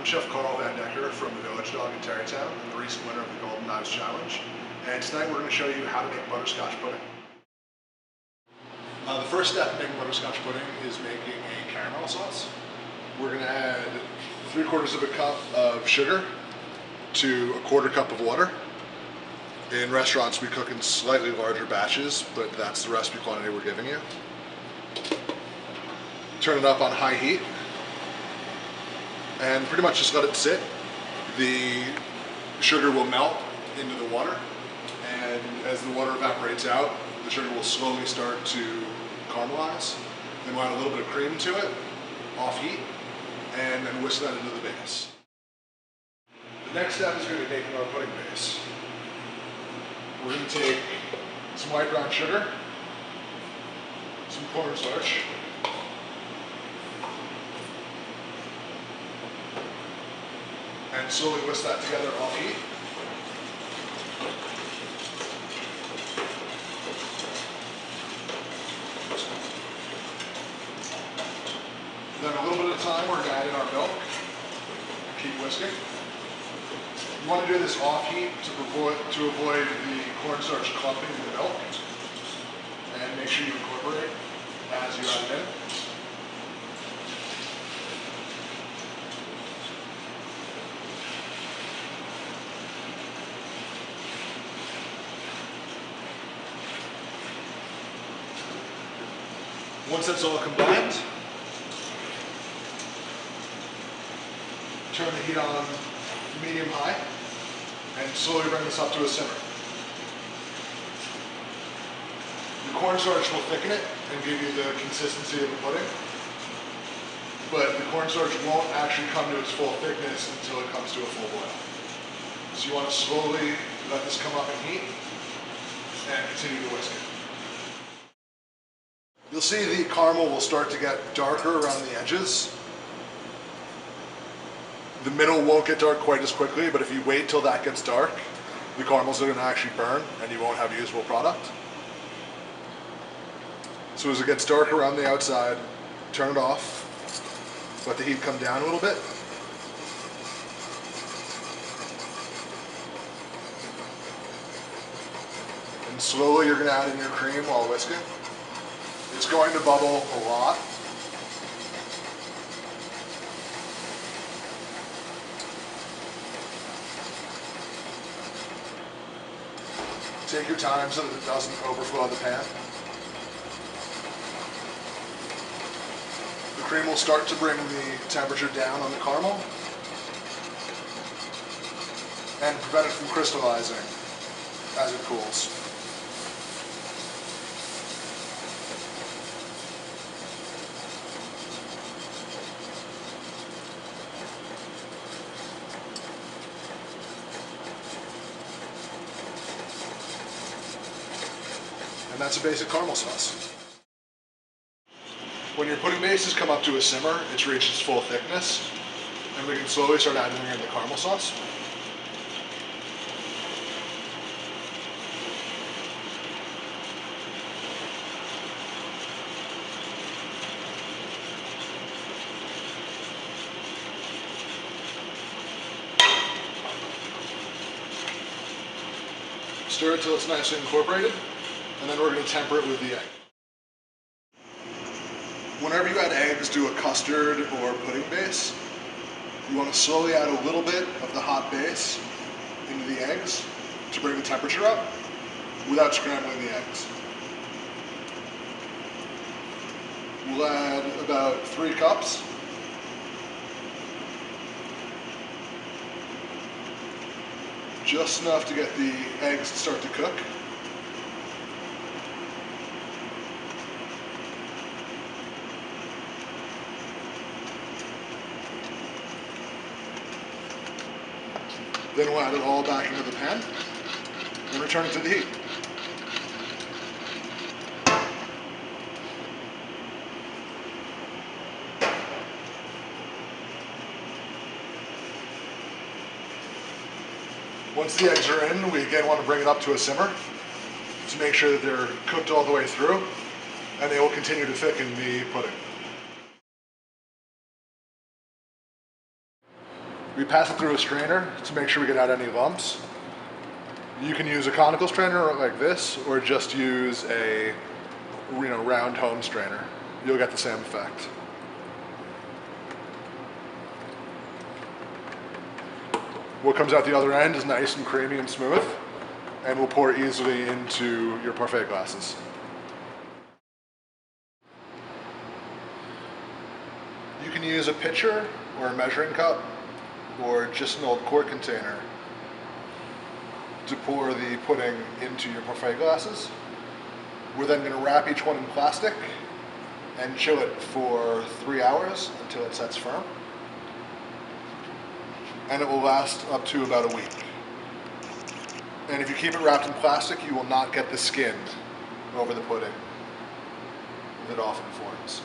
I'm Chef Carl Van Decker from the Village Dog in Tarrytown and the recent winner of the Golden Knives Challenge. And tonight we're going to show you how to make butterscotch pudding. The first step in making butterscotch pudding is making a caramel sauce. We're going to add 3/4 of a cup of sugar to 1/4 cup of water. In restaurants we cook in slightly larger batches, but that's the recipe quantity we're giving you. Turn it up on high heat and pretty much just let it sit. The sugar will melt into the water, and as the water evaporates out, the sugar will slowly start to caramelize. Then we'll add a little bit of cream to it, off heat, and then whisk that into the base. The next step is going to be making our pudding base. We're going to take some white brown sugar, some cornstarch, and slowly whisk that together off heat. Then a little bit at a time, we're going to add in our milk. Keep whisking. You want to do this off heat to avoid the cornstarch clumping in the milk. And make sure you incorporate as you add it in. Once that's all combined, turn the heat on medium-high and slowly bring this up to a simmer. The cornstarch will thicken it and give you the consistency of a pudding, but the cornstarch won't actually come to its full thickness until it comes to a full boil. So you want to slowly let this come up in heat and continue to whisk it. You'll see the caramel will start to get darker around the edges. The middle won't get dark quite as quickly, but if you wait till that gets dark, the caramels are going to actually burn and you won't have a usable product. So as it gets dark around the outside, turn it off, let the heat come down a little bit. And slowly you're going to add in your cream while whisking. It's going to bubble a lot. Take your time so that it doesn't overflow the pan. The cream will start to bring the temperature down on the caramel and prevent it from crystallizing as it cools. And that's a basic caramel sauce. When your pudding base has come up to a simmer, it's reached its full thickness, and we can slowly start adding in the caramel sauce. Stir it till it's nicely incorporated, and then we're going to temper it with the egg. Whenever you add eggs to a custard or pudding base, you want to slowly add a little bit of the hot base into the eggs to bring the temperature up without scrambling the eggs. We'll add about 3 cups. Just enough to get the eggs to start to cook. Then we'll add it all back into the pan and return it to the heat. Once the eggs are in, we again want to bring it up to a simmer to make sure that they're cooked all the way through, and they will continue to thicken the pudding. We pass it through a strainer to make sure we get out any lumps. You can use a conical strainer like this, or just use a round home strainer. You'll get the same effect. What comes out the other end is nice and creamy and smooth, and will pour easily into your parfait glasses. You can use a pitcher or a measuring cup or just an old quart container to pour the pudding into your parfait glasses. We're then going to wrap each one in plastic and chill it for 3 hours until it sets firm. And it will last up to about a week. And if you keep it wrapped in plastic, you will not get the skin over the pudding that often forms.